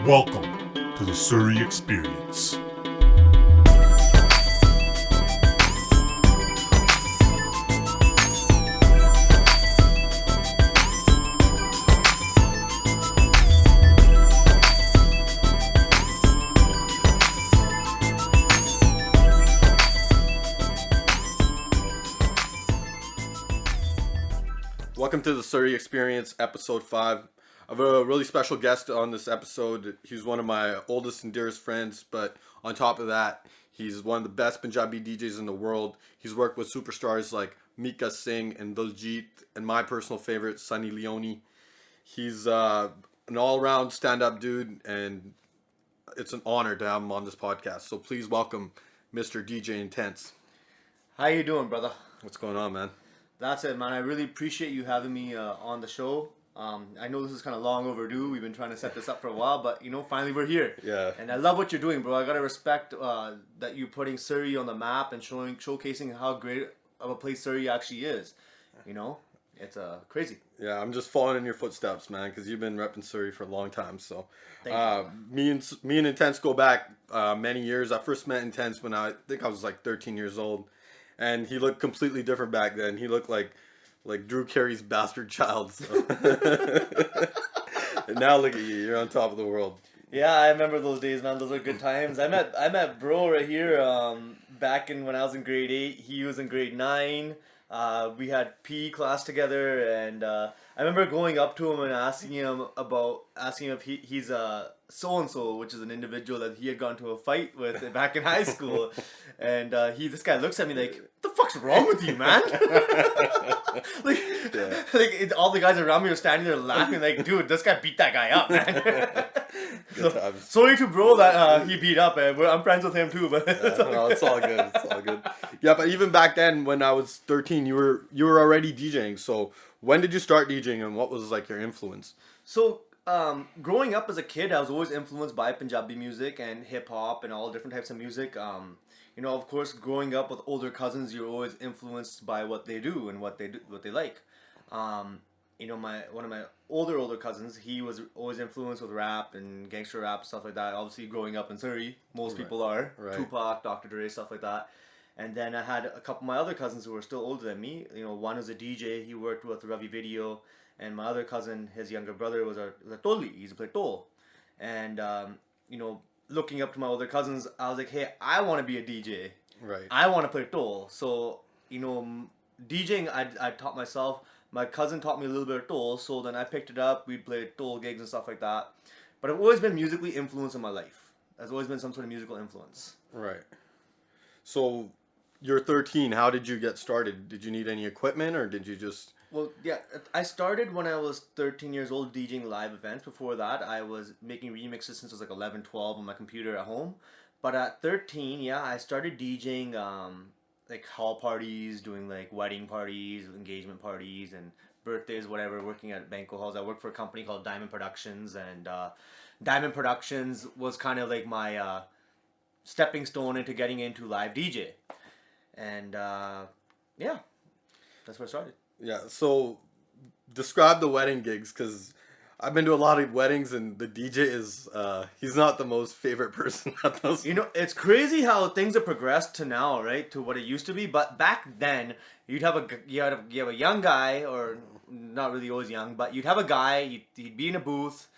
Welcome to the Surrey Experience. Welcome to the Surrey Experience, episode 5. I have a really special guest on this episode. He's one of my oldest and dearest friends, but on top of that, he's one of the best Punjabi DJs in the world. He's worked with superstars like Mika Singh and Diljit, and my personal favorite, Sunny Leone. He's an all-around stand-up dude, and it's an honor to have him on this podcast. So please welcome Mr. DJ Intense. How you doing, brother? What's going on, man? That's it, man. I really appreciate you having me on the show. I know this is kind of long overdue. We've been trying to set this up for a while, but finally we're here. Yeah. And I love what you're doing, bro. I gotta respect that you're putting Surrey on the map and showcasing how great of a place Surrey actually is. It's crazy. Yeah, I'm just following in your footsteps, man, because you've been repping Surrey for a long time. So, Thank me and Intense go back many years. I first met Intense when I think I was like 13 years old, and he looked completely different back then. He looked like Drew Carey's bastard child. So. And now look at you, you're on top of the world. Yeah, I remember those days, man. Those were good times. I met bro right here back when I was in grade 8. He was in grade 9. We had PE class together, and I remember going up to him and asking him if he's so and so, which is an individual that he had gone to a fight with back in high school, and this guy looks at me like, "What the fuck's wrong with you, man?" All the guys around me are standing there laughing, like, "Dude, this guy beat that guy up, man." So, sorry to bro that he beat up, man. I'm friends with him too, but it's all good. It's all good. Yeah, but even back then, when I was 13, you were already DJing. So when did you start DJing, and what was like your influence? So growing up as a kid, I was always influenced by Punjabi music and hip hop and all different types of music. Of course, growing up with older cousins, you're always influenced by what they do and what they like. One of my older cousins, he was always influenced with rap and gangster rap, stuff like that. Obviously, growing up in Surrey, most people are. Right. Tupac, Dr. Dre, stuff like that. And then I had a couple of my other cousins who were still older than me. One was a DJ. He worked with Ravi Video. And my other cousin, his younger brother, was a tolli. He used to play toll. And, looking up to my older cousins, I was like, hey, I want to be a DJ. Right. I want to play toll. So, DJing, I taught myself. My cousin taught me a little bit of toll. So then I picked it up. We'd play toll gigs and stuff like that. But I've always been musically influenced in my life. There's always been some sort of musical influence. Right. So you're 13. How did you get started? Did you need any equipment, or did you just... Well, yeah, I started when I was 13 years old DJing live events. Before that, I was making remixes since I was like 11, 12 on my computer at home. But at 13, yeah, I started DJing like hall parties, doing like wedding parties, engagement parties, and birthdays, whatever, working at banquet halls. I worked for a company called Diamond Productions, and Diamond Productions was kind of like my stepping stone into getting into live DJ. And yeah, that's where I started. Yeah, so describe the wedding gigs, because I've been to a lot of weddings, and the DJ is, he's not the most favorite person at those. It's crazy how things have progressed to now, right? To what it used to be. But back then, you have a young guy, or not really always young, but you'd have a guy, he'd be in a booth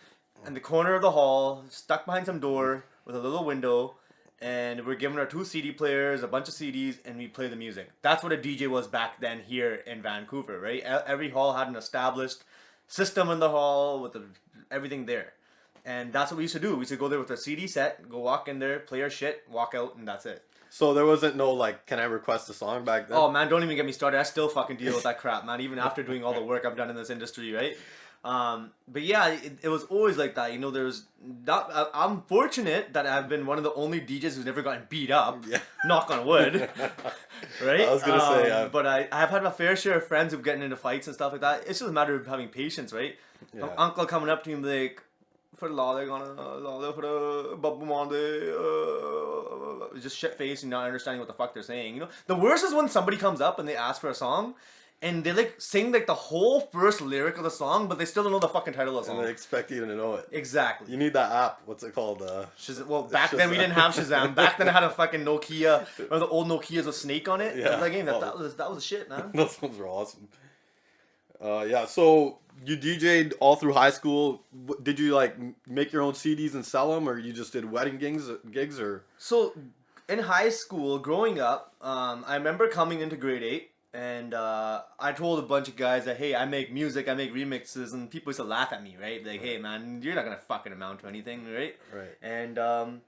in the corner of the hall, stuck behind some door with a little window, and we're given our 2 CD players, a bunch of CDs, and we play the music. That's what a DJ was back then here in Vancouver, right? Every hall had an established system in the hall with everything there. And that's what we used to do. We used to go there with a CD set, go walk in there, play our shit, walk out, and that's it. So there wasn't no, like, can I request a song back then? Oh, man, don't even get me started. I still fucking deal with that crap, man, even after doing all the work I've done in this industry, right? But yeah, it was always like that. I'm fortunate that I've been one of the only DJs who's never gotten beat up. Yeah. Knock on wood. Right? I was gonna say, but I have had my fair share of friends who've gotten into fights and stuff like that. It's just a matter of having patience, right? Yeah. My uncle coming up to me like, for just shit face and not understanding what the fuck they're saying. The worst is when somebody comes up and they ask for a song, and they like sing like the whole first lyric of the song, but they still don't know the fucking title of the And song. they expect you to know it. Exactly. You need that app. What's it called? Well, back then we didn't have Shazam. Back then I had a fucking Nokia, or the old Nokias with Snake on it. Yeah. That game, that was the shit, man. Those ones were awesome. Yeah, so you DJ'd all through high school. Did you like make your own CDs and sell them, or you just did wedding gigs, or? So, in high school, growing up, I remember coming into grade 8, and I told a bunch of guys that, hey, I make music, I make remixes, and people used to laugh at me, right? Like, hey, man, you're not gonna fucking amount to anything, right? Right. And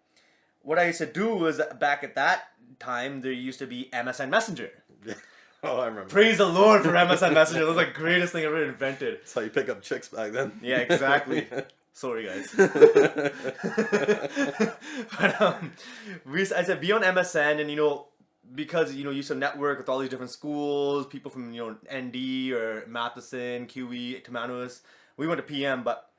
what I used to do was, back at that time, there used to be MSN Messenger. Yeah. Oh, I remember. Praise the Lord for MSN Messenger. That was the greatest thing ever invented. That's how you pick up chicks back then. Yeah, exactly. Sorry, guys. But I said be on MSN, and because you used to network with all these different schools, people from ND or Matheson, QE, Tamanus. We went to PM, but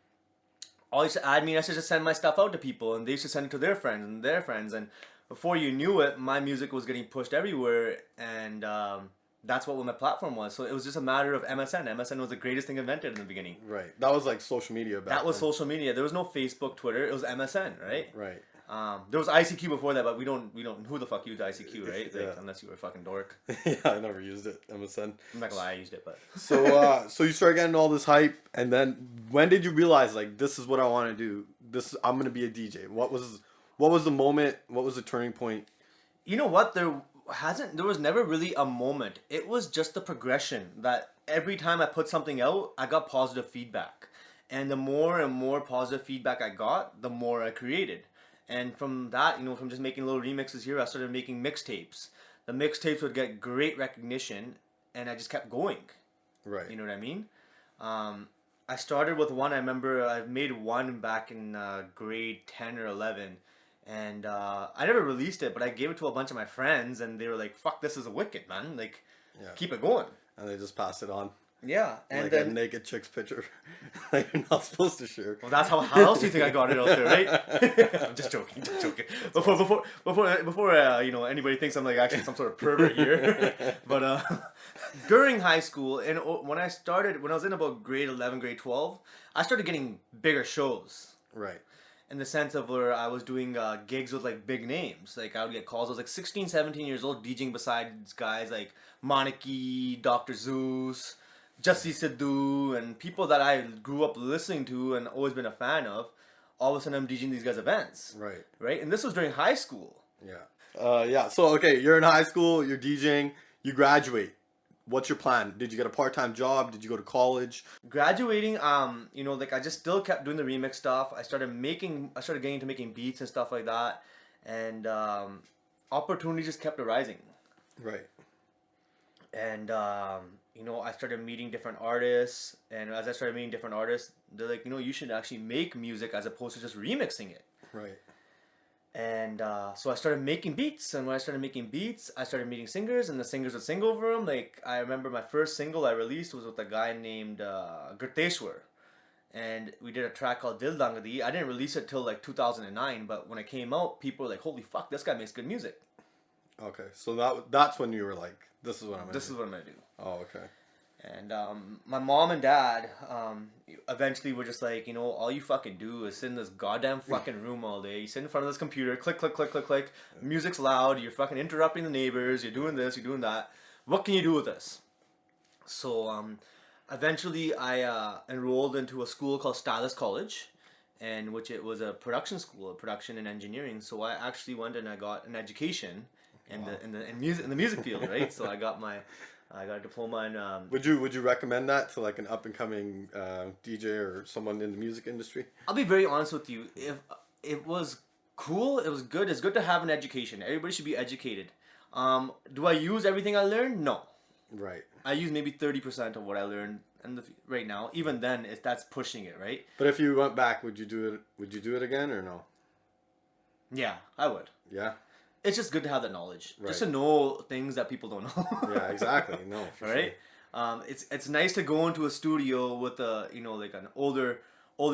all used to add me, and I used to just send my stuff out to people, and they used to send it to their friends and their friends, and before you knew it, my music was getting pushed everywhere, and that's what my platform was. So it was just a matter of MSN. MSN was the greatest thing invented in the beginning. Right. That was like social media back That was then. social media. There was no Facebook, Twitter. It was MSN, right? Right. There was ICQ before that, but we don't. Who the fuck used ICQ, right? Like, Yeah. unless you were a fucking dork. Yeah, I never used it. MSN. I'm not gonna lie, I used it, but. So you started getting all this hype, and then when did you realize like this is what I want to do? I'm gonna be a DJ. What was the moment? What was the turning point? You know what? There was never really a moment. It was just the progression that every time I put something out, I got positive feedback. And the more and more positive feedback I got, the more I created. And from that, from just making little remixes here, I started making mixtapes. The mixtapes would get great recognition, and I just kept going. Right. You know what I mean? I started with one. I remember I made one back in grade 10 or 11. And I never released it, but I gave it to a bunch of my friends, and they were like, fuck, this is a wicked, man. Like, keep it going. And they just passed it on. Yeah. And like then... a naked chick's picture that you're not supposed to share. Well, that's how else do you think I got it out there, right? I'm just joking. Before anybody thinks I'm like actually some sort of pervert here. But during high school, and when I was in about grade 11, grade 12, I started getting bigger shows. Right. In the sense of where I was doing gigs with like big names. Like I would get calls. I was like 16, 17 years old, DJing besides guys like Monarchy, Dr. Zeus, Jussie Sidhu, and people that I grew up listening to and always been a fan of. All of a sudden I'm DJing these guys' events. Right. Right? And this was during high school. Yeah. Yeah. So, okay, you're in high school, you're DJing, you graduate. What's your plan? Did you get a part-time job? Did you go to college? Graduating, like I just still kept doing the remix stuff. I started getting into making beats and stuff like that. And opportunity just kept arising. Right. And, I started meeting different artists. And as I started meeting different artists, they're like, you should actually make music as opposed to just remixing it. Right. And so I started making beats. And when I started making beats, I started meeting singers. And the singers would sing over them. Like, I remember my first single I released was with a guy named Gurteshwar. And we did a track called Dil Dangadi. I didn't release it till like 2009. But when it came out, people were like, holy fuck, this guy makes good music. Okay, so that's when you were like, this is what I'm gonna do. Oh, okay. And my mom and dad eventually were just like, all you fucking do is sit in this goddamn fucking room all day. You sit in front of this computer, click, click, click, click, click. Music's loud. You're fucking interrupting the neighbors. You're doing this. You're doing that. What can you do with this? So eventually I enrolled into a school called Stylus College, and which it was a production school, a production and engineering. So I actually went and I got an education in the music field, right? So I got a diploma in. Would you recommend that to like an up and coming DJ or someone in the music industry? I'll be very honest with you. If it was cool, it was good. It's good to have an education. Everybody should be educated. Do I use everything I learned? No. Right. I use maybe 30% of what I learned right now. Even then, that's pushing it, right? But if you went back, would you do it? Would you do it again or no? Yeah, I would. Yeah. It's just good to have that knowledge, right. Just to know things that people don't know. Yeah, exactly. No, for right. Sure. It's nice to go into a studio with like an older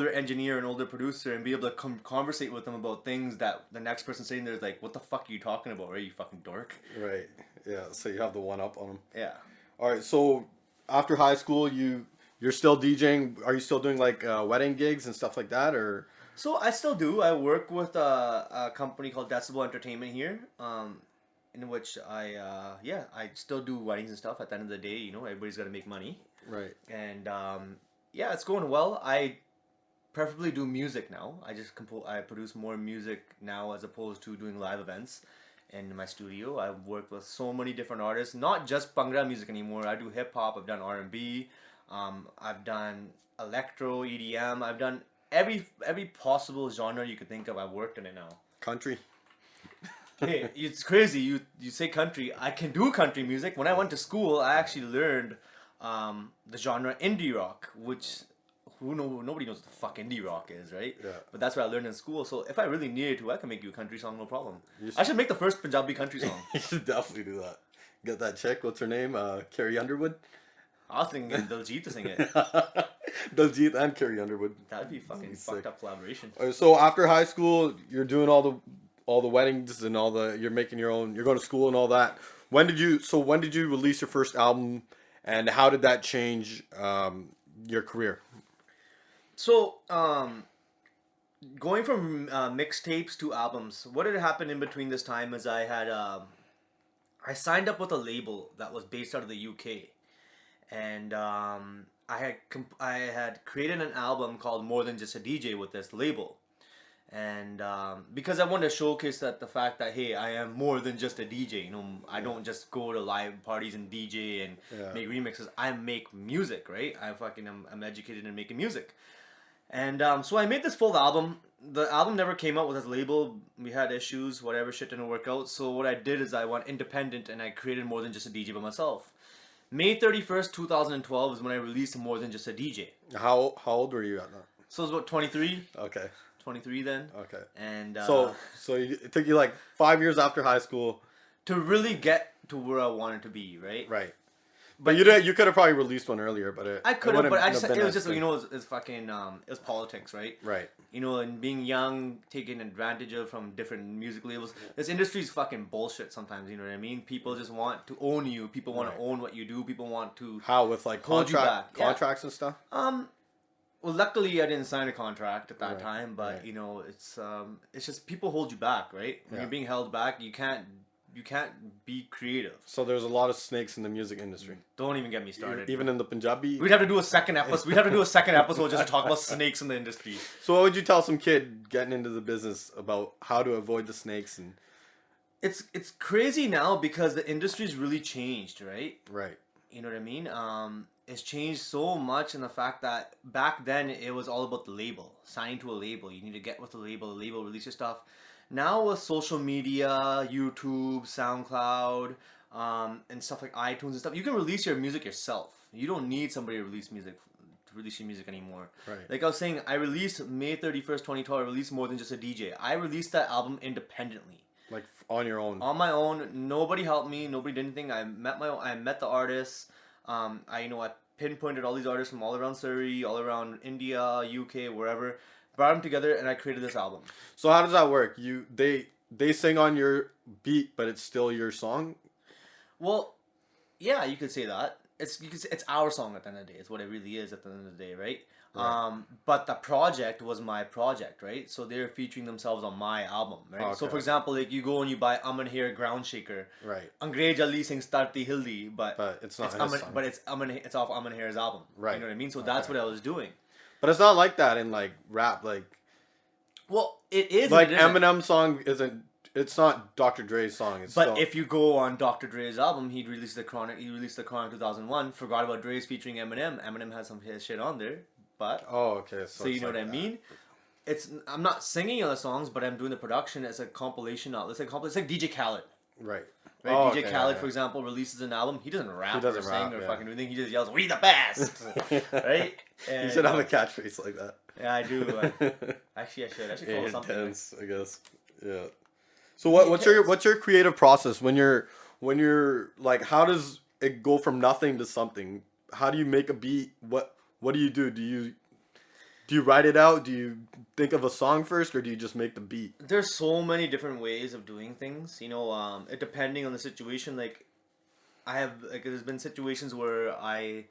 engineer, an older producer, and be able to conversate with them about things that the next person sitting there is like, what the fuck are you talking about, right? You fucking dork. Right. Yeah. So you have the one up on them. Yeah. All right. So after high school, you're still DJing. Are you still doing like wedding gigs and stuff like that, or? So I still do. I work with a company called Decibel Entertainment here, in which I still do weddings and stuff. At the end of the day, everybody's got to make money. Right. And it's going well. I preferably do music now. I produce more music now as opposed to doing live events in my studio. I've worked with so many different artists, not just Bhangra music anymore. I do hip hop. I've done R&B. I've done electro, EDM. I've done every possible genre you could think of. I've worked in it now. Country. Hey, it's crazy. You say country. I can do country music. When I went to school, I actually learned the genre indie rock, which nobody knows what the fuck indie rock is, right? Yeah. But that's what I learned in school. So if I really needed to, I can make you a country song, no problem. I should make the first Punjabi country song. You should definitely do that. Get that chick. What's her name? Carrie Underwood. I was thinking Diljit to sing it. Diljit and Carrie Underwood. That'd be fucking fucked up collaboration. So after high school, you're doing all the weddings and you're making your own. You're going to school and all that. When did you release your first album, and how did that change your career? So going from mixtapes to albums, what had happened in between this time is I signed up with a label that was based out of the UK. And I had created an album called More Than Just a DJ with this label, and because I wanted to showcase the fact that, hey, I am more than just a DJ. I don't just go to live parties and DJ and make remixes. I make music, right? I'm educated in making music, and so I made this full album. The album never came out with this label. We had issues, whatever, shit didn't work out. So what I did is I went independent and I created More Than Just a DJ by myself. May 31st, 2012 is when I released More Than Just a DJ. How old were you at that? So it was about 23. Okay. 23 then. Okay. And so it took you like 5 years after high school to really get to where I wanted to be, right? Right. But you could have probably released one earlier, but I could have, but it was just it's fucking it was politics, right? Right. And being young, taken advantage of from different music labels. This industry's fucking bullshit sometimes. You know what I mean? People just want to own you. People want to own what you do. People want to with like hold you back. Contracts and stuff. Well, luckily I didn't sign a contract at that time, but it's just people hold you back, right? When you're being held back, you can't be creative. So there's a lot of snakes in the music industry. Don't even get me started. Even in the Punjabi. We'd have to do a second episode. Just to talk about snakes in the industry. So what would you tell some kid getting into the business about how to avoid the snakes? And it's crazy now because the industry's really changed, right? Right. You know what I mean? It's changed so much in the fact that back then it was all about the label, signing to a label. You need to get with the label release your stuff. Now with social media, YouTube, SoundCloud, and stuff like iTunes and stuff, you can release your music yourself. You don't need somebody to release your music anymore. Right. Like I was saying, I released May 31st, 2012. I released More Than Just a DJ. I released that album independently. Like on your own. On my own. Nobody helped me. Nobody did anything. I met the artists. I pinpointed all these artists from all around Surrey, all around India, UK, wherever. Brought them together and I created this album. So how does that work? They sing on your beat, but it's still your song? Well, yeah, you could say that. It's our song at the end of the day. It's what it really is at the end of the day, right? But the project was my project, right? So they're featuring themselves on my album, right? Okay. So for example, like you go and you buy Aman Hair Ground Shaker. Right. Angrej Ali sings Tarti Hildi, but it's not his song. But it's off Aman Hair's album. Right. You know what I mean? So that's what I was doing. But it's not like that in like rap, like. Well, it is. Like Eminem's song isn't. It's not Dr. Dre's song. If you go on Dr. Dre's album, he released the Chronic 2001. Forgot about Dre's featuring Eminem. Eminem has some his shit on there, but. Oh, okay. So you know what I mean? I'm not singing on the songs, but I'm doing the production as a compilation. It's like DJ Khaled. Right. Right, oh, DJ Khaled, for example, releases an album. He doesn't rap or sing or yeah. fucking do anything. He just yells, "We the best!" Right? And, you should have a catchphrase like that. Yeah, I do. Actually, I should. I should call it something. Intense, I guess. Yeah. So what's your creative process when you're like, how does it go from nothing to something? How do you make a beat? What do you do? Do you write it out? Do you think of a song first, or do you just make the beat? There's so many different ways of doing things. It depending on the situation. Like, there's been situations where I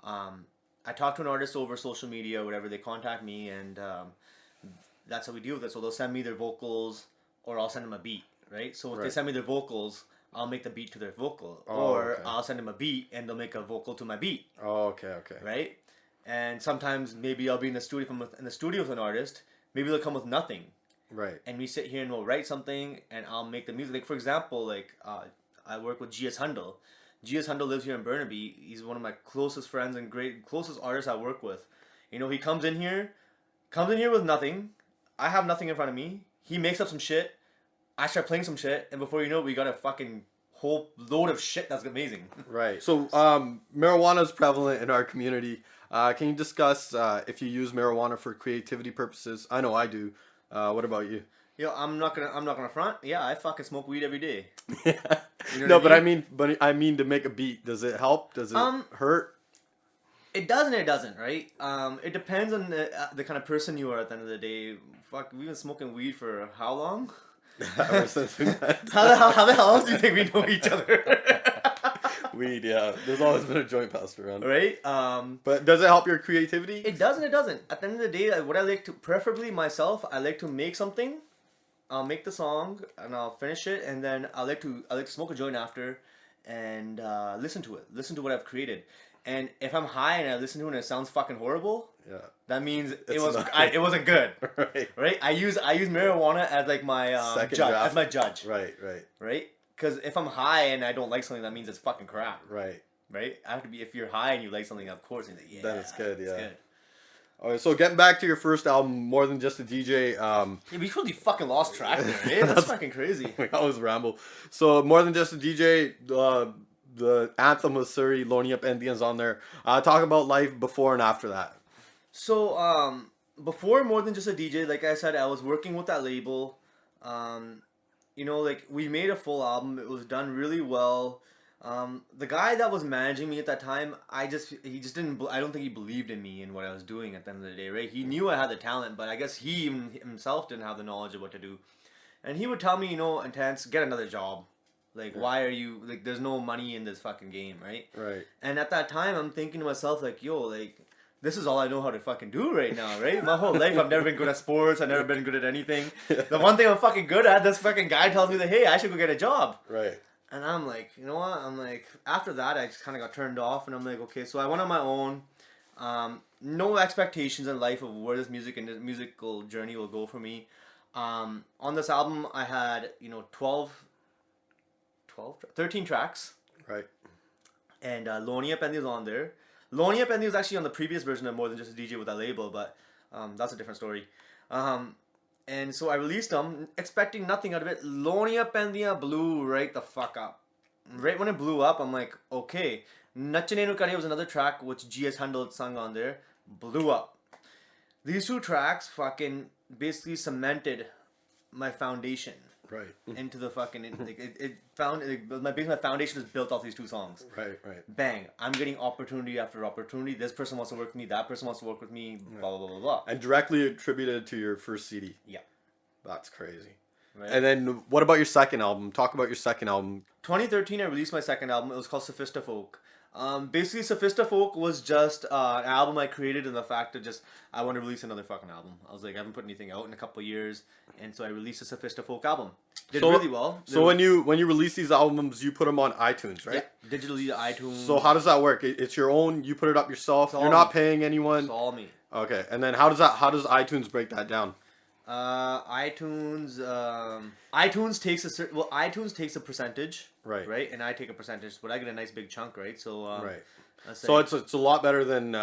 I talk to an artist over social media or whatever. They contact me, and that's how we deal with it. So they'll send me their vocals, or I'll send them a beat, right? So if they send me their vocals, I'll make the beat to their vocal, or I'll send them a beat and they'll make a vocal to my beat. Oh, okay. Right? And sometimes maybe I'll be in the studio with an artist. Maybe they'll come with nothing. Right. And we sit here and we'll write something, and I'll make the music. Like, for example, I work with GS Hundle. GS Hundle lives here in Burnaby. He's one of my closest friends and closest artists I work with. You know, he comes in here with nothing. I have nothing in front of me. He makes up some shit. I start playing some shit, and before you know it, we got a fucking whole load of shit that's amazing. Right. So, marijuana is prevalent in our community. Can you discuss if you use marijuana for creativity purposes? I know I do. What about you? Yo, I'm not gonna front. Yeah, I fucking smoke weed every day. Yeah. You know But I mean to make a beat. Does it help? Does it hurt? It does and it doesn't, right? It depends on the kind of person you are at the end of the day. Fuck, we've been smoking weed for how long? Ever since we met. How the hell else do you think we know each other? Weed, yeah. There's always been a joint passed around. Right? But does it help your creativity? It does and it doesn't. At the end of the day, what I like to, preferably myself, I like to make something. I'll make the song and I'll finish it, and then I like to smoke a joint after, and listen to it. Listen to what I've created. And if I'm high and I listen to it and it sounds fucking horrible, yeah, that means it wasn't good. Right. I use marijuana as like my judge. Right. Because if I'm high and I don't like something, that means it's fucking crap. Right. I have to be. If you're high and you like something, of course, you're like, yeah, then it's good. Yeah. It's good. Alright, so getting back to your first album, More Than Just a DJ. Yeah, we totally fucking lost track there, eh? That's fucking crazy. We always ramble. So, More Than Just a DJ, the anthem of Surrey, Loaning Up Indians on there. Talk about life before and after that. So, before More Than Just a DJ, like I said, I was working with that label. You know, like, we made a full album. It was done really well. The guy that was managing me at that time, I don't think he believed in me and what I was doing at the end of the day, right? He knew I had the talent, but I guess he himself didn't have the knowledge of what to do. And he would tell me, you know, Intense, get another job. Like, why are you, like, there's no money in this fucking game, right? Right. And at that time, I'm thinking to myself, like, yo, like, this is all I know how to fucking do right now, right? My whole life, I've never been good at sports. I've never been good at anything. The one thing I'm fucking good at, this fucking guy tells me that, hey, I should go get a job. Right. And I'm like, you know what? I'm like, after that, I just kind of got turned off. And I'm like, okay, so I went on my own. No expectations in life of where this music and this musical journey will go for me. On this album, I had, you know, 13 tracks. Right. And Loaning Up Indians on there. Loaning Up Indians was actually on the previous version of More Than Just a DJ with that label, but that's a different story. And so I released them, expecting nothing out of it. Loaning Up Indians blew right the fuck up. Right when it blew up, I'm like, okay. Nachane No Kare was another track which GS Handel sung on there. Blew up. These two tracks fucking basically cemented my foundation. Right. Into the fucking, my foundation is built off these two songs. Right. Bang. I'm getting opportunity after opportunity. This person wants to work with me. That person wants to work with me. Blah, blah, blah, blah. And directly attributed to your first CD. Yeah. That's crazy. Right. And then what about your second album? Talk about your second album. 2013, I released my second album. It was called Sophistical. Basically, Sophistical was just an album I created in the fact of just, I want to release another fucking album. I was like, I haven't put anything out in a couple of years, and so I released a Sophistical album. Did really well. When you release these albums, you put them on iTunes, right? Yeah, digitally to iTunes. So how does that work? It's your own, you put it up yourself, you're not paying anyone? It's all me. Okay, and then how does iTunes break that down? iTunes takes a percentage, right, and I take a percentage, but I get a nice big chunk, right? So right. So it's a lot better than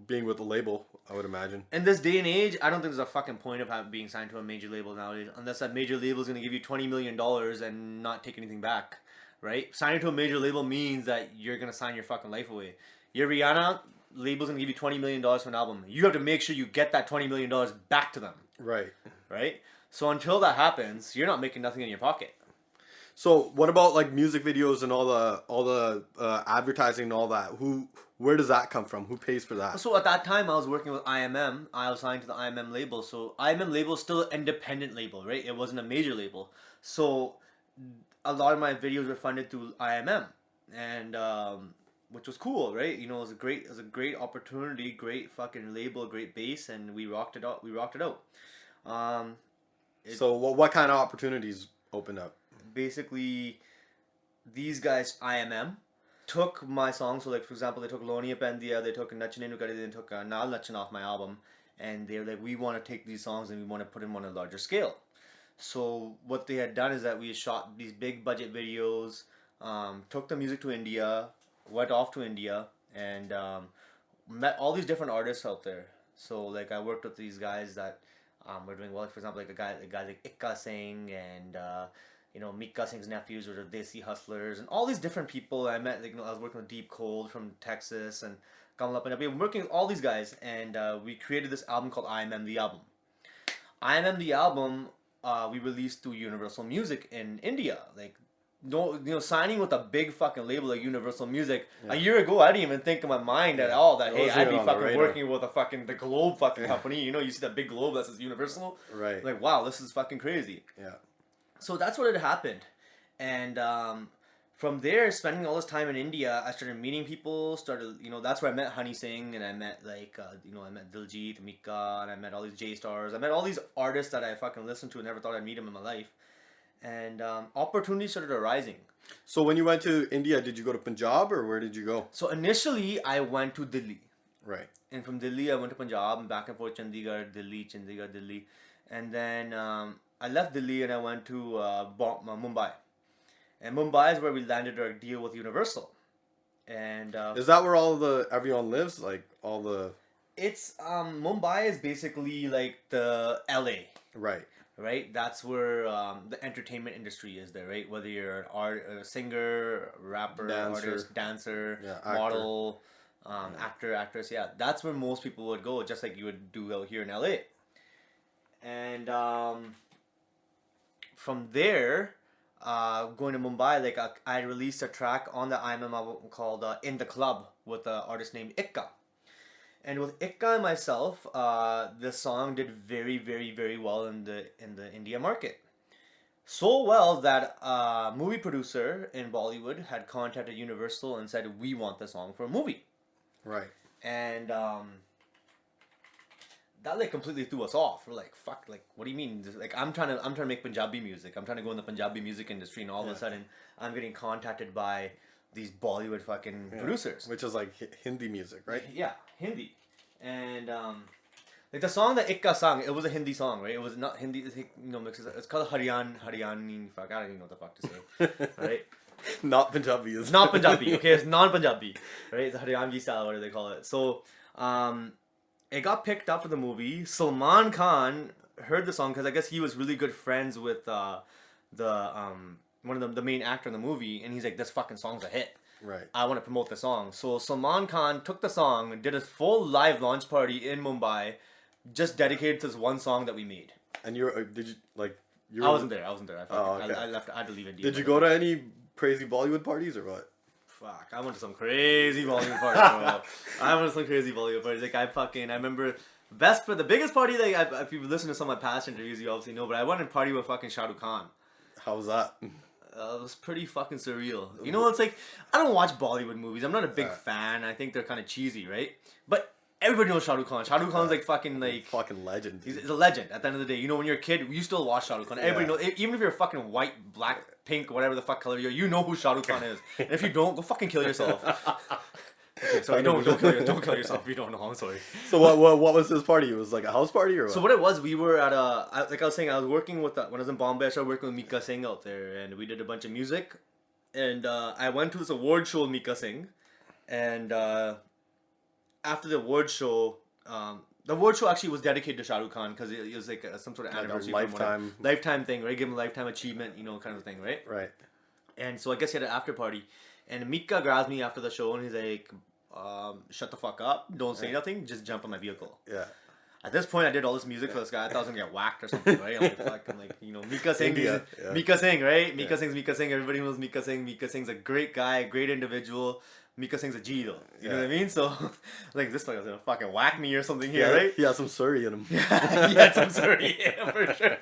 being with a label, I would imagine. In this day and age, I don't think there's a fucking point of being signed to a major label nowadays, unless that major label is going to give you $20 million and not take anything back, right? Signing to a major label means that you're going to sign your fucking life away. Your Rihanna label's going to give you $20 million for an album. You have to make sure you get that $20 million back to them. Right. So until that happens, you're not making nothing in your pocket. So what about like music videos and all the advertising and all that? Where does that come from? Who pays for that? So at that time, I was working with IMM. I was signed to the IMM label. So IMM label is still an independent label, right? It wasn't a major label. So a lot of my videos were funded through IMM, and which was cool, right? You know, it was a great opportunity, great fucking label, great bass, and we rocked it out. We rocked it out. Um, So what kind of opportunities opened up? Basically, these guys, IMM, took my songs. So, like, for example, they took Loni Appendia, they took Nachane Nukari, they took Naal Nachan off my album. And they were like, we want to take these songs and we want to put them on a larger scale. So, what they had done is that we shot these big budget videos, took the music to India, went off to India, and met all these different artists out there. So, like, I worked with these guys that were doing well. For example, like a guy like Ikka Singh and you know, Mika Singh's nephews, which are Desi Hustlers, and all these different people I met. Like, you know, I was working with Deep Cold from Texas and Kamal Up, and I've been working with all these guys, and we created this album called IMM the Album. IMM the Album we released through Universal Music in India. Like, no, you know, signing with a big fucking label like Universal Music. A year ago, I didn't even think in my mind at all that, hey, I'd be fucking working with the Globe fucking company. You know, you see that big globe that says Universal. Right. Like, wow, this is fucking crazy. Yeah. So that's what had happened. And from there, spending all this time in India, I started meeting people, you know, that's where I met Honey Singh, and I met, like, you know, I met Diljit, Mika, and I met all these J-stars. I met all these artists that I fucking listened to and never thought I'd meet them in my life. And opportunities started arising. So when you went to India, did you go to Punjab or where did you go? So initially, I went to Delhi. Right. And from Delhi, I went to Punjab, and back and forth, Chandigarh, Delhi. And then I left Delhi and I went to Mumbai. And Mumbai is where we landed our deal with Universal. And is that where everyone lives? Like all the... It's, Mumbai is basically like the LA. Right. Right? That's where the entertainment industry is there, right? Whether you're a singer, rapper, artist, dancer, model, actor, actress. Yeah, that's where most people would go, just like you would do out here in LA. And from there, going to Mumbai, like I released a track on the IMM album called In the Club with an artist named Ikka. And with Ikka and myself, the song did very, very, very well in the India market. So well that a movie producer in Bollywood had contacted Universal and said, we want the song for a movie. Right. And that like completely threw us off. We're like, fuck, like, what do you mean? Like, I'm trying to make Punjabi music. I'm trying to go in the Punjabi music industry, and all of a sudden, I'm getting contacted by these Bollywood fucking producers. Which is like Hindi music, right? Yeah, Hindi. And like the song that Ikka sang, it was a Hindi song, right? It was not Hindi, you know, mixes. It's called Haryani. Fuck, I don't even know what the fuck to say, right? Not Punjabi. It's not Punjabi. Okay, it's non-Punjabi, right? It's Haryanvi style, whatever they call it. So, it got picked up for the movie. Salman Khan heard the song because I guess he was really good friends with one of the main actor in the movie, and he's like, this fucking song's a hit. Right. I want to promote the song. So Salman Khan took the song and did a full live launch party in Mumbai, just dedicated to this one song that we made. And I wasn't there. I okay. I left. I had to leave India. Did you go to any crazy Bollywood parties or what? Fuck, I went to some crazy Bollywood parties, bro. Like, I remember the biggest party, like, if you've listened to some of my past interviews, you obviously know, but I went and party with fucking Shahrukh Khan. How was that? It was pretty fucking surreal. You know, it's like, I don't watch Bollywood movies. I'm not a big fan. I think they're kind of cheesy, right? But everybody knows Shahrukh Khan. Shahrukh Khan's like fucking like... Fucking legend. He's a legend at the end of the day. You know, when you're a kid, you still watch Shahrukh Khan. Everybody knows. Even if you're fucking white, black, pink, whatever the fuck color you're, you know who Shahrukh Khan is. And if you don't, go fucking kill yourself. Okay, sorry, don't kill yourself if you don't know. I'm sorry. So what was this party? It was like a house party or what? So what it was, we were at like I was saying, I was working with, when I was in Bombay, I started working with Mika Singh out there, and we did a bunch of music. And I went to this award show with Mika Singh, and after the award show actually was dedicated to Shahrukh Khan because it was like some sort of anniversary, lifetime thing, right? Give him a lifetime achievement, you know, kind of thing, right? Right. And so I guess he had an after party, and Mika grabs me after the show and he's like, shut the fuck up, don't say nothing, just jump on my vehicle. Yeah. At this point, I did all this music for this guy. I thought I was gonna get whacked or something, right? I'm like, fucking, like, you know, Mika Singh. Mika Singh, right? Mika Singh. Everybody knows Mika Singh. Mika Singh's a great guy, great individual. Mika Singh's a G though. You know what I mean? So, like, this guy was gonna fucking whack me or something here, right? He had some Surrey in him. He had some Surrey in him for sure.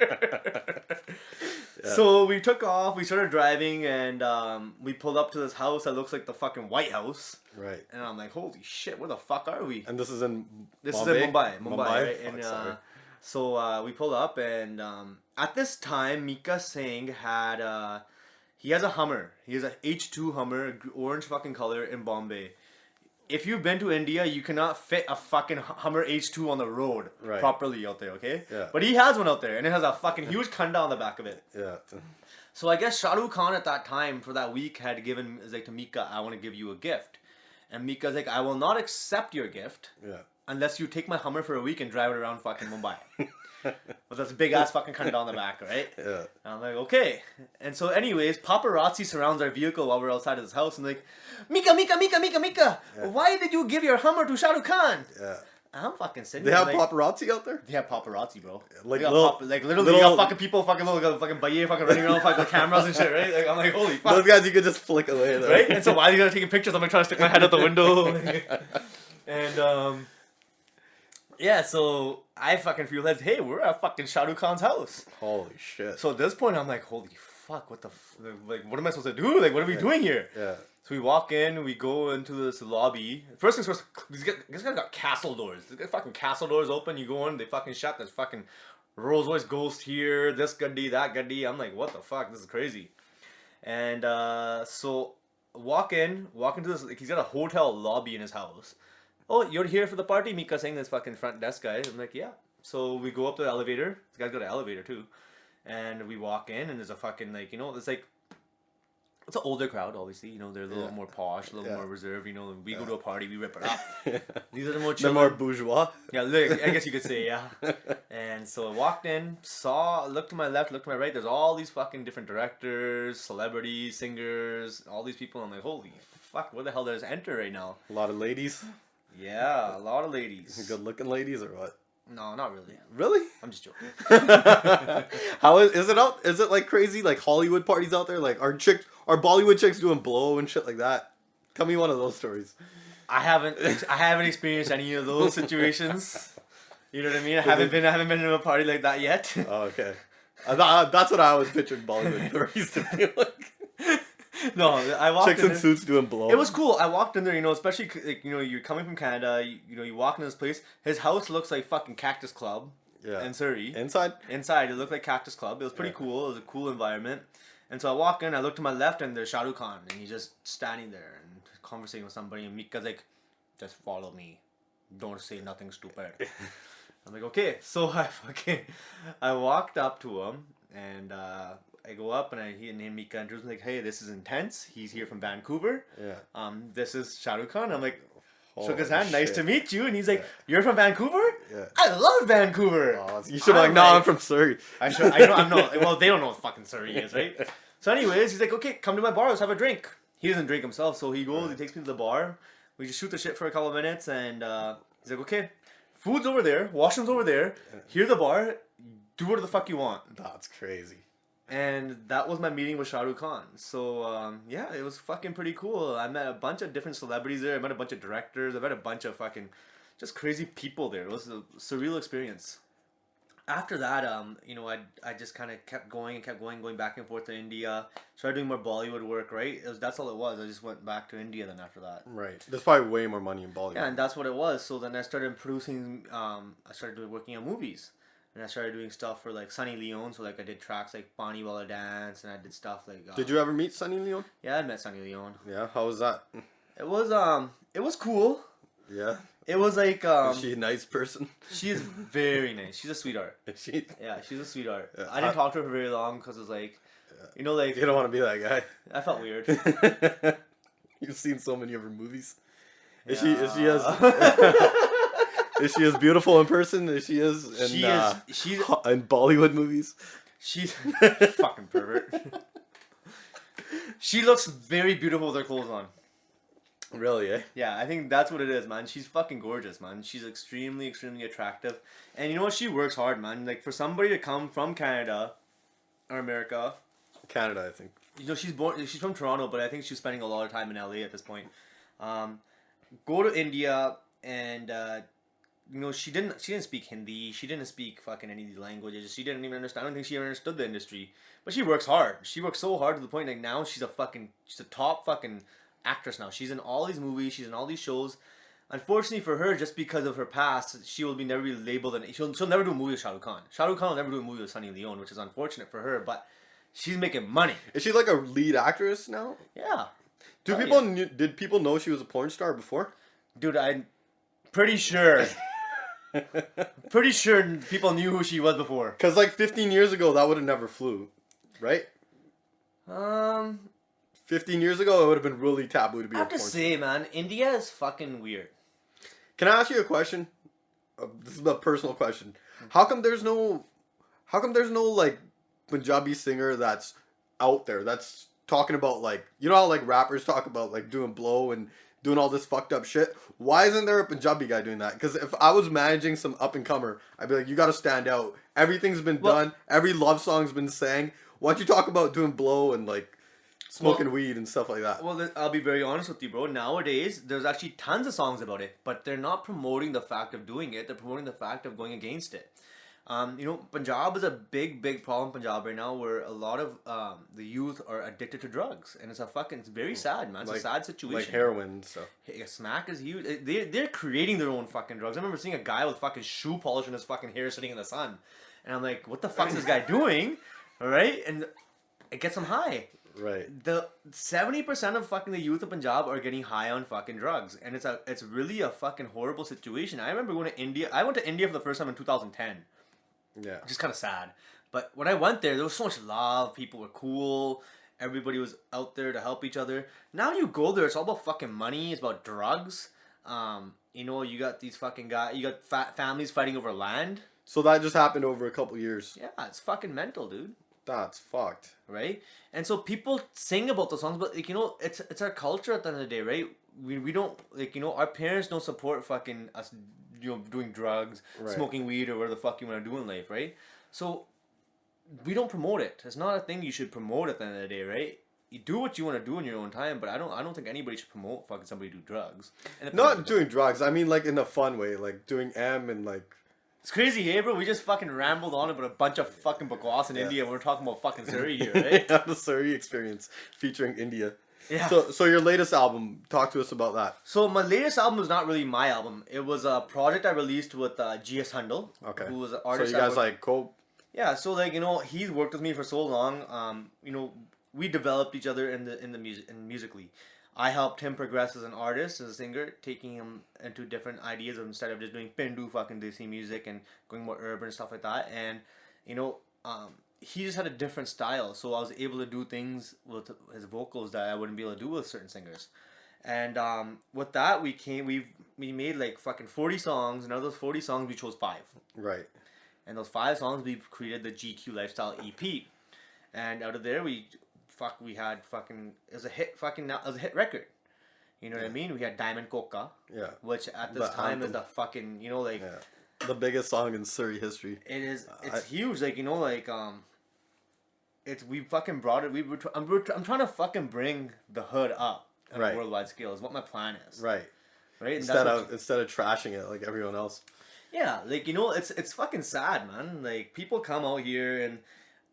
So we took off. We started driving, and we pulled up to this house that looks like the fucking White House. Right. And I'm like, holy shit, where the fuck are we? And this is in This Bombay? is in Mumbai, right? Fuck, And sorry. so we pulled up, and at this time, Mika Singh had he has a Hummer. He has a H2 Hummer, orange fucking color in Bombay. If you've been to India, you cannot fit a fucking Hummer H2 on the road properly out there, okay? Yeah. But he has one out there, and it has a fucking huge khanda on the back of it. Yeah. So I guess Shahrukh Khan at that time for that week had given like to Mika, I want to give you a gift, and Mika's like, I will not accept your gift Yeah. unless you take my Hummer for a week and drive it around fucking Mumbai. With this big ass fucking khanda on the back, right? Yeah. And I'm like, okay. And so anyways, paparazzi surrounds our vehicle while we're outside of his house and like, Mika, Yeah. why did you give your Hummer to Shahrukh Khan? Yeah. I'm fucking sitting They there have like, paparazzi out there? they have paparazzi, bro. Like They got little- like literally little- you got fucking people fucking little fucking baye fucking running around fucking with cameras and shit, right? Like I'm like, holy fuck. Those guys you could just flick away though. Right? And so while you guys are taking pictures, I'm like trying to stick my head out the window. And yeah, so I fucking realized, hey, we're at fucking Shah Rukh Khan's house. Holy shit. So at this point, I'm like, holy fuck, what the like, what am I supposed to do? Like, what are we doing here? Yeah. So we walk in, we go into this lobby. First things first, these guys got castle doors. They got fucking castle doors open. You go in, they fucking shut. There's fucking Rolls Royce Ghost here, this gaddi, that gaddi. I'm like, what the fuck? This is crazy. And so walk into this. Like, he's got a hotel lobby in his house. Oh, you're here for the party? Mika saying this fucking front desk guy. I'm like, yeah. So we go up to the elevator. This guy's got an elevator too. And we walk in, and there's a fucking like, you know, it's like. It's an older crowd, obviously. You know, they're a little more posh, a little more reserved. You know, we go to a party, we rip it up. These are the more chill. They're more bourgeois. Yeah, look, I guess you could say, yeah. And so I walked in, looked to my left, looked to my right. There's all these fucking different directors, celebrities, singers, all these people. I'm like, holy fuck, where the hell did I just enter right now? A lot of ladies. Yeah, a lot of ladies. Good looking ladies or what? No, not really. Really? I'm just joking. How is it out? Is it like crazy like Hollywood parties out there? Like are Bollywood chicks doing blow and shit like that? Tell me one of those stories. I haven't experienced any of those situations. You know what I mean? I haven't been to a party like that yet. Oh, okay. That's what I always pictured Bollywood parties to be like. No, I walked Chicks in in there. suits doing blow. It was cool. I walked in there, you know, especially like, you know, you're coming from Canada. You know, you walk in this place. His house looks like fucking Cactus Club in Surrey. Inside? Inside, it looked like Cactus Club. It was pretty cool. It was a cool environment. And so I walk in. I look to my left, and there's Shah Rukh Khan, and he's just standing there and conversing with somebody. And Mika's like, "Just follow me. Don't say nothing stupid." I'm like, okay. So I walked up to him, and I go up, and he and Mika introduced me like, "Hey, this is Intense. He's here from Vancouver. Yeah. This is Shah Rukh Khan." I'm like, shook Holy his hand. Nice shit. to meet you. And he's like, "You're from Vancouver? Yeah. I love Vancouver." Oh, you should be like, no, I'm from Surrey. I know. I'm not. Well, they don't know what fucking Surrey is, right? So, anyways, he's like, "Okay, come to my bar. Let's have a drink." He doesn't drink himself, so he goes. He takes me to the bar. We just shoot the shit for a couple of minutes, and he's like, "Okay, food's over there. Washroom's over there. Here's the bar. Do whatever the fuck you want." That's crazy. And that was my meeting with Shah Rukh Khan. So, yeah, it was fucking pretty cool. I met a bunch of different celebrities there. I met a bunch of directors. I met a bunch of fucking just crazy people there. It was a surreal experience. After that, you know, I just kind of kept going, going back and forth to India. Started doing more Bollywood work, right? That's all it was. I just went back to India then after that. Right. There's probably way more money in Bollywood. Yeah, and that's what it was. So then I started producing, I started working on movies. And I started doing stuff for like Sunny Leone. So like I did tracks like Pani Wala Dance, and I did stuff like. Did you ever meet Sunny Leone? Yeah, I met Sunny Leone. Yeah. How was that? It was cool. Yeah. It was like Is she a nice person? she is very nice. She's a sweetheart. Is she? Yeah, she's a sweetheart. Yeah, I didn't talk to her for very long because it was like, you know, like You don't want to be that guy. I felt weird. You've seen so many of her movies. Yeah. Is she as beautiful in person as she is in She's in Bollywood movies? she's fucking pervert. She looks very beautiful with her clothes on. Really, eh? Yeah, I think that's what it is, man. She's fucking gorgeous, man. She's extremely, extremely attractive. And you know what? She works hard, man. Like, for somebody to come from Canada or America, Canada, I think. you know, she's from Toronto, but I think she's spending a lot of time in LA at this point. Go to India and she didn't speak Hindi. She didn't speak fucking any of these languages. She didn't even understand. I don't think she ever understood the industry. But she works hard. She works so hard to the point like now she's a top fucking actress now. She's in all these movies. She's in all these shows. Unfortunately for her, just because of her past, she will be never be labeled and she'll never do a movie with Shahrukh Khan. Shahrukh Khan will never do a movie with Sunny Leone, which is unfortunate for her. But she's making money. Is she like a lead actress now? Yeah. Did people know she was a porn star before? Dude, I'm pretty sure. Pretty sure people knew who she was before. Because like 15 years ago, that would have never flew, right? 15 years ago, it would have been really taboo to be I a have porn to star. say, man, India is fucking weird. Can I ask you a question? This is a personal question. How come there's no like Punjabi singer that's out there that's talking about like, you know how like rappers talk about like doing blow and doing all this fucked up shit? Why isn't there a Punjabi guy doing that? Because if I was managing some up and comer, I'd be like, you got to stand out. Everything's been done. Every love song's been sang. Why don't you talk about doing blow and like smoking weed and stuff like that? Well, I'll be very honest with you, bro. Nowadays, there's actually tons of songs about it, but they're not promoting the fact of doing it. They're promoting the fact of going against it. Punjab is a big, big problem in Punjab right now, where a lot of the youth are addicted to drugs, and it's very sad, man. It's a sad situation. Like heroin and stuff. Hey, smack is huge. They're creating their own fucking drugs. I remember seeing a guy with fucking shoe polish in his fucking hair sitting in the sun, and I'm like, what the fuck is this guy doing? All right, and it gets him high. Right. The 70% of fucking the youth of Punjab are getting high on fucking drugs, and it's really a fucking horrible situation. I remember going to India. I went to India for the first time in 2010. Yeah. Which is kind of sad. But when I went there was so much love. People were cool. Everybody was out there to help each other. Now you go there, it's all about fucking money. It's about drugs. You got these fucking guys. You got families fighting over land. So that just happened over a couple years. Yeah, it's fucking mental, dude. That's fucked. Right? And so people sing about the songs, but it's our culture at the end of the day, right? We don't our parents don't support fucking us doing drugs, right, smoking weed, or whatever the fuck you want to do in life, right? So we don't promote it. It's not a thing you should promote at the end of the day, right? You do what you want to do in your own time, but I don't think anybody should promote fucking somebody do drugs. Not doing drugs. I mean, like in a fun way, like doing M and like. It's crazy, hey, bro. We just fucking rambled on about a bunch of fucking bakwas in India. And we're talking about fucking Surrey here, right? The Surrey experience featuring India. Yeah. So your latest album, talk to us about that. So my latest album was not really my album. It was a project I released with GS Handel. Okay. Who was an artist. So you guys Yeah, so he's worked with me for so long. We developed each other in the music and musically. I helped him progress as an artist, as a singer, taking him into different ideas instead of just doing Pindu fucking Desi music and going more urban and stuff like that. And he just had a different style, so I was able to do things with his vocals that I wouldn't be able to do with certain singers. And with that, we made like fucking 40 songs, and out of those 40 songs, we chose 5. Right. And those 5 songs, we created the GQ Lifestyle EP. And out of there, we had fucking, it was a hit record. You know what I mean? We had Diamond Coca. Yeah. Which at this time is the fucking, the biggest song in Surrey history. It is. It's huge. We fucking brought it. I'm trying to fucking bring the hood up on a worldwide scale. Is what my plan is. Right. Right. And instead of trashing it like everyone else. Yeah, it's fucking sad, man. Like people come out here and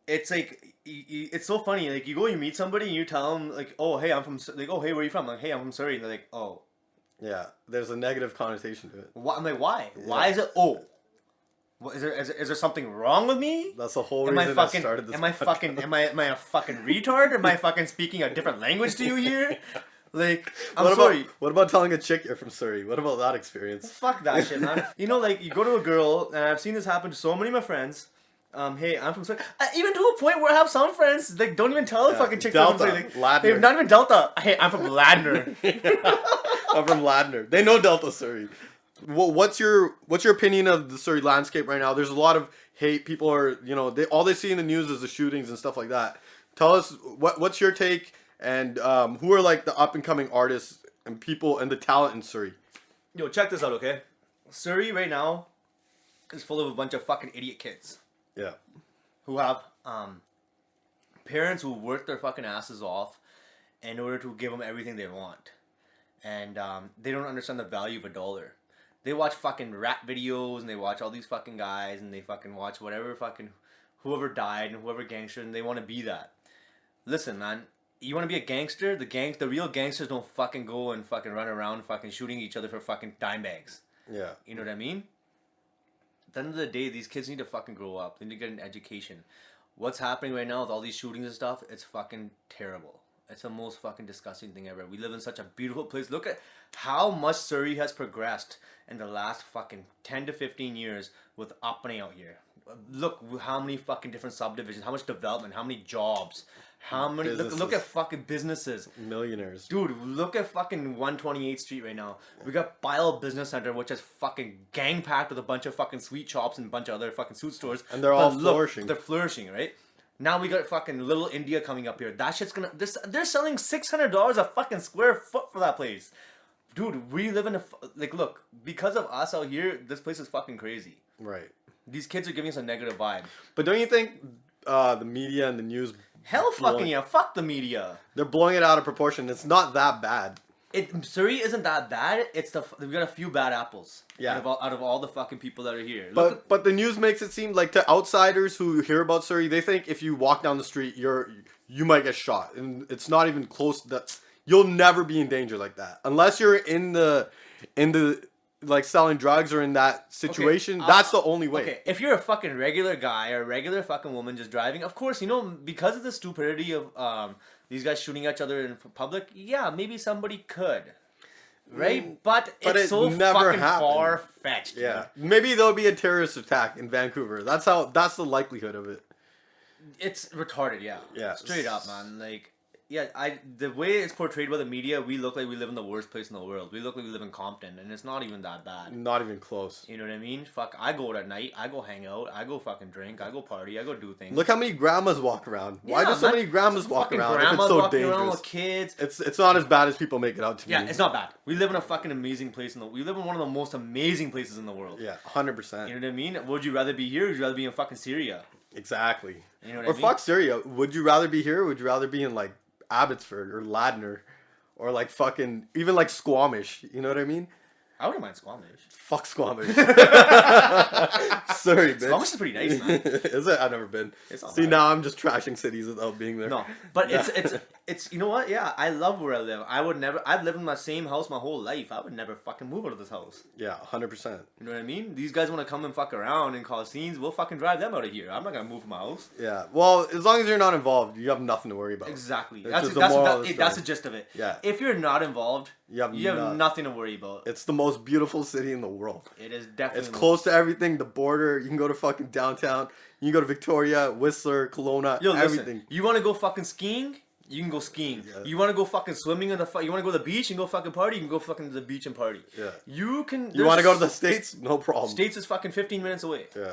it's like it's so funny. Like you meet somebody and you tell them like, oh hey, I'm from oh hey, where are you from? Like hey, I'm from Surrey. And they're like, oh. Yeah, there's a negative connotation to it. I'm like, why? Yeah. Why is it? Oh, what, is there something wrong with me? That's the whole reason I started this. Am I a fucking retard? Am I fucking speaking a different language to you here? Like, sorry. What about telling a chick you're from Surrey? What about that experience? Fuck that shit, man. You go to a girl, and I've seen this happen to so many of my friends. Hey, I'm from Surrey. Even to a point where I have some friends that don't even tell the fucking chicks I'm from Surrey. They're not even Delta. Hey, I'm from Ladner. I'm from Ladner. They know Delta Surrey. What's your opinion of the Surrey landscape right now? There's a lot of hate. People are, all they see in the news is the shootings and stuff like that. Tell us what's your take, and who are like the up and coming artists and people and the talent in Surrey? Yo, check this out, okay? Surrey right now is full of a bunch of fucking idiot kids. Yeah. Who have parents who work their fucking asses off in order to give them everything they want. And they don't understand the value of $1. They watch fucking rap videos and they watch all these fucking guys and they fucking watch whatever fucking whoever died and whoever gangster and they want to be that. Listen, man, you want to be a gangster? The real gangsters don't fucking go and fucking run around fucking shooting each other for fucking dime bags. Yeah. You know what I mean? At the end of the day, these kids need to fucking grow up. They need to get an education. What's happening right now with all these shootings and stuff, it's fucking terrible. It's the most fucking disgusting thing ever. We live in such a beautiful place. Look at how much Surrey has progressed in the last fucking 10 to 15 years with opening out here. Look how many fucking different subdivisions, how much development, how many jobs, how many look at fucking businesses. Millionaires. Dude, look at fucking 128th Street right now. We got Bile Business Center, which is fucking gang packed with a bunch of fucking sweet shops and a bunch of other fucking suit stores. And they're all flourishing. They're flourishing, right? Now we got fucking Little India coming up here. That shit's gonna. They're selling $600 a fucking square foot for that place. Dude, we live in a look, because of us out here, this place is fucking crazy. Right. These kids are giving us a negative vibe. But don't you think the media and the news? Hell fucking yeah, fuck the media. They're blowing it out of proportion. It's not that bad. Surrey isn't that bad. We've got a few bad apples. Yeah. Out of all the fucking people that are here. But the news makes it seem like to outsiders who hear about Surrey, they think if you walk down the street, you might get shot, and it's not even close. That you'll never be in danger like that unless you're in the like selling drugs or in that situation. Okay, that's the only way. Okay, if you're a fucking regular guy or a regular fucking woman just driving, of course, because of the stupidity of these guys shooting at each other in public, yeah, maybe somebody could. Right? But it's so fucking far-fetched. Yeah. Dude. Maybe there'll be a terrorist attack in Vancouver. That's the likelihood of it. It's retarded, yeah. Yeah. Straight up, man. The way it's portrayed by the media, we look like we live in the worst place in the world. We look like we live in Compton, and it's not even that bad. Not even close. You know what I mean? Fuck, I go out at night, I go hang out, I go fucking drink, I go party, I go do things. Look how many grandmas walk around. Why do so many grandmas walk around if it's so dangerous? Around with kids. It's not as bad as people make it out to be. Yeah, it's not bad. We live in a fucking amazing place we live in one of the most amazing places in the world. Yeah, 100%. You know what I mean? Would you rather be here or would you rather be in fucking Syria? Exactly. You know what I mean? Fuck Syria. Would you rather be here or would you rather be in like Abbotsford or Ladner or like fucking even like Squamish, you know what I mean? I wouldn't mind Squamish. Fuck Squamish. Sorry, bitch. Squamish is pretty nice, man. Is it? I've never been. See, now I'm just trashing cities without being there. No, but it's you know what? Yeah, I love where I live. I've lived in my same house my whole life. I would never fucking move out of this house. Yeah, 100%. You know what I mean? These guys want to come and fuck around and cause scenes. We'll fucking drive them out of here. I'm not gonna move from my house. Yeah, well, as long as you're not involved, you have nothing to worry about. Exactly. That's the gist of it. Yeah. If you're not involved, you have nothing to worry about. It's the most beautiful city in the world. It is definitely. It's close to everything. The border. You can go to fucking downtown. You can go to Victoria, Whistler, Kelowna. Yo, everything. Listen, you want to go fucking skiing? You can go skiing. Yeah. You want to go fucking swimming you want to go to the beach and go fucking party? You can go fucking to the beach and party. Yeah. You want to go to the States? No problem. States is fucking 15 minutes away. Yeah.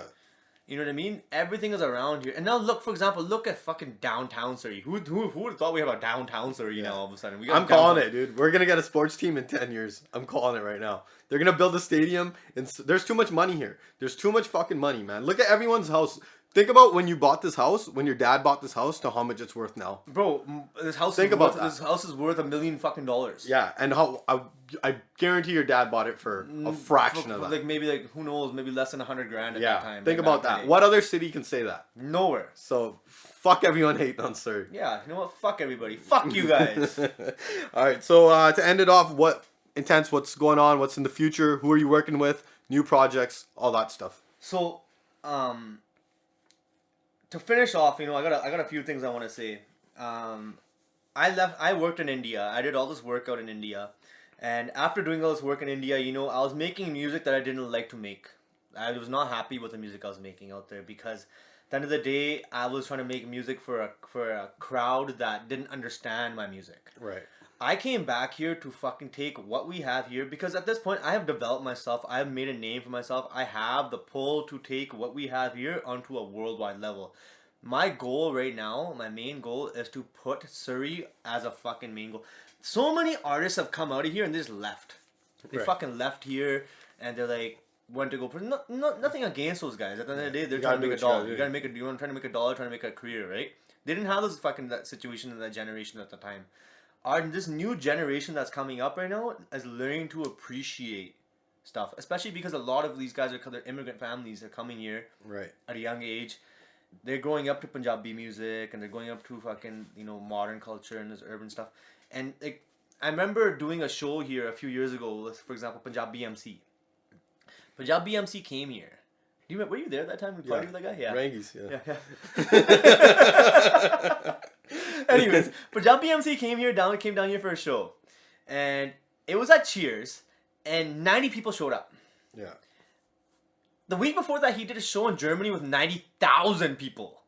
You know what I mean? Everything is around here. And now look, for example, look at fucking downtown Surrey. Who would have thought we have a downtown Surrey now all of a sudden? I'm calling it, dude. We're going to get a sports team in 10 years. I'm calling it right now. They're going to build a stadium. And there's too much money here. There's too much fucking money, man. Look at everyone's house. Think about when you bought this house, when your dad bought this house, to how much it's worth now. Bro, this house is worth $1 million fucking dollars. Yeah, and how I guarantee your dad bought it for a fraction of that. Like maybe who knows, maybe less than $100,000 at that time. Think about that. What other city can say that? Nowhere. So fuck everyone hating on Surrey. Yeah, you know what? Fuck everybody. Fuck you guys. All right, so to end it off, what's going on? What's in the future? Who are you working with? New projects, all that stuff. So, to finish off, I got a few things I want to say. I worked in India. I did all this work out in India. And after doing all this work in India, I was making music that I didn't like to make. I was not happy with the music I was making out there because at the end of the day, I was trying to make music for a crowd that didn't understand my music. Right. I came back here to fucking take what we have here because at this point I have developed myself. I have made a name for myself. I have the pull to take what we have here onto a worldwide level. My goal right now, my main goal is to put Surrey as a fucking main goal. So many artists have come out of here and they just left. They fucking left here and they're like, went to go. Nothing against those guys. At the end of the day, they're trying to make a dollar. You want to try to make a dollar, trying to make a career, right? They didn't have that situation in that generation at the time. This new generation that's coming up right now is learning to appreciate stuff, especially because a lot of these guys they're immigrant families. They're coming here Right. at a young age. They're growing up to Punjabi music and they're going up to fucking, modern culture and this urban stuff. And like, I remember doing a show here a few years ago with, for example, Punjabi MC. Punjabi MC came here. Were you there that time? We partied with that guy? Yeah. Rangies, yeah. Anyways, Punjabi MC came down here for a show. And it was at Cheers and 90 people showed up. Yeah. The week before that, he did a show in Germany with 90,000 people.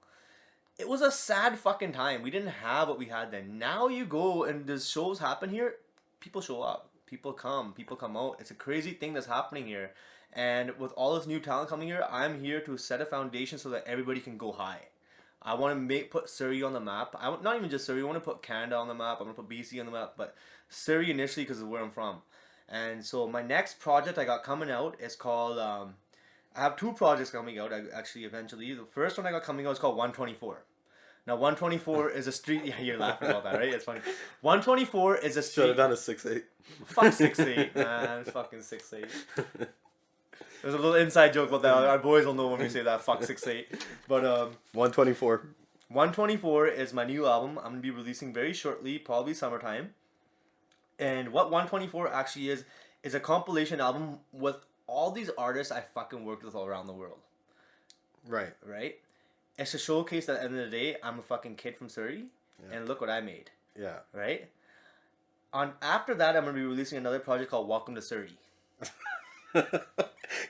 It was a sad fucking time. We didn't have what we had then. Now you go and there's shows happen here, people show up. People come out. It's a crazy thing that's happening here. And with all this new talent coming here, I'm here to set a foundation so that everybody can go high. I want to put Surrey on the map. Not even just Surrey. I want to put Canada on the map. I want to put BC on the map. But Surrey initially because of where I'm from. And so my next project I got coming out is called... I have 2 projects coming out actually eventually. The first one I got coming out is called 124. Now 124 is a street... Yeah, you're laughing about that, right? It's funny. 124 is a street... Should have done a 6'8". Fuck 6'8", man. It's fucking 6'8". There's a little inside joke about that. Our boys will know when we say that. Fuck 6'8". But 124. 124 is my new album. I'm gonna be releasing very shortly, probably summertime. And what 124 actually is a compilation album with all these artists I fucking worked with all around the world. Right. Right? It's a showcase that at the end of the day, I'm a fucking kid from Surrey, and look what I made. Yeah. Right? After that, I'm gonna be releasing another project called Welcome to Surrey.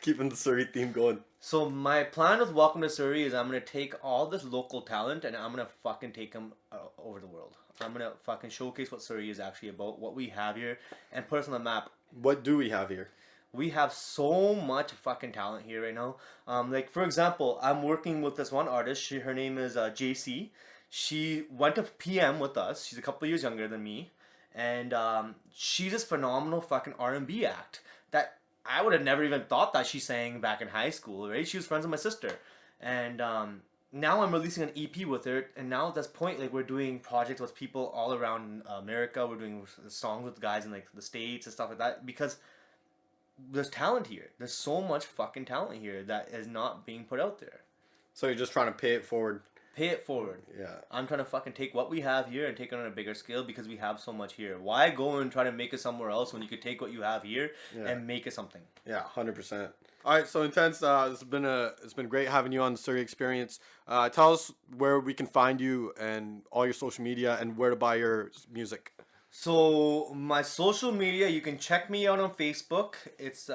Keeping the Surrey theme going. So my plan with Welcome to Surrey is I'm gonna take all this local talent and I'm gonna fucking take them over the world. I'm gonna fucking showcase what Surrey is actually about, what we have here, and put us on the map. What do we have here? We have so much fucking talent here right now. Like for example, I'm working with this one artist. Her name is JC. She went to PM with us. She's a couple of years younger than me, and she's this phenomenal fucking R&B act that I would have never even thought that she sang back in high school. Right? She was friends with my sister, and now I'm releasing an EP with her. And now at this point, like we're doing projects with people all around America. We're doing songs with guys in like the States and stuff like that because there's talent here. There's so much fucking talent here that is not being put out there. So you're just trying to pay it forward. Pay it forward. Yeah. I'm trying to fucking take what we have here and take it on a bigger scale because we have so much here. Why go and try to make it somewhere else when you could take what you have here and make it something? Yeah, 100%. All right, so Intense, it's been great having you on the Surrey Experience. Tell us where we can find you and all your social media and where to buy your music. So my social media, you can check me out on Facebook. It's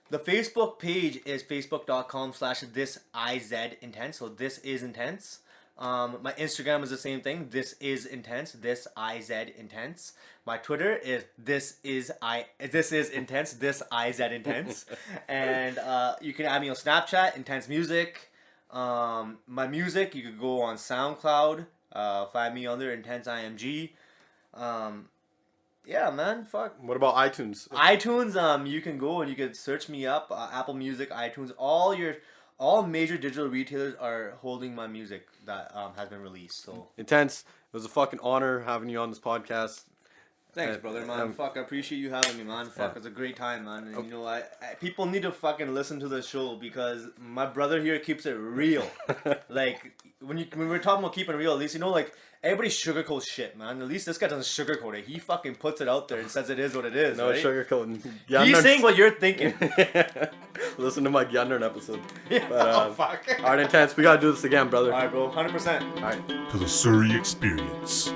the Facebook page is facebook.com/thisIzIntense. So this is intense. My Instagram is the same thing. This is intense. This IZ intense. My Twitter is this is intense. This IZ intense. And you can add me on Snapchat. Intense music. My music you could go on SoundCloud. Find me under Intense IMG. Yeah, man, fuck. What about iTunes? iTunes, you can go and you can search me up. Apple Music, iTunes, all major digital retailers are holding my music that has been released. So Intense. It was a fucking honor having you on this podcast. thanks, brother, man. Fuck, I appreciate you having me, man. Fuck, it's a great time, man. And you know, I people need to fucking listen to the show because my brother here keeps it real. Like when we're talking about keeping it real, at least you know, like everybody sugarcoats shit, man. At least this guy doesn't sugarcoat it. He fucking puts it out there and says it is what it is. No right? sugarcoating. He's saying what you're thinking. Listen to my Gyundern episode. Yeah, But, fuck. All right, Intense. We gotta do this again, brother. All right, bro. 100%. All right. To the Surrey Experience.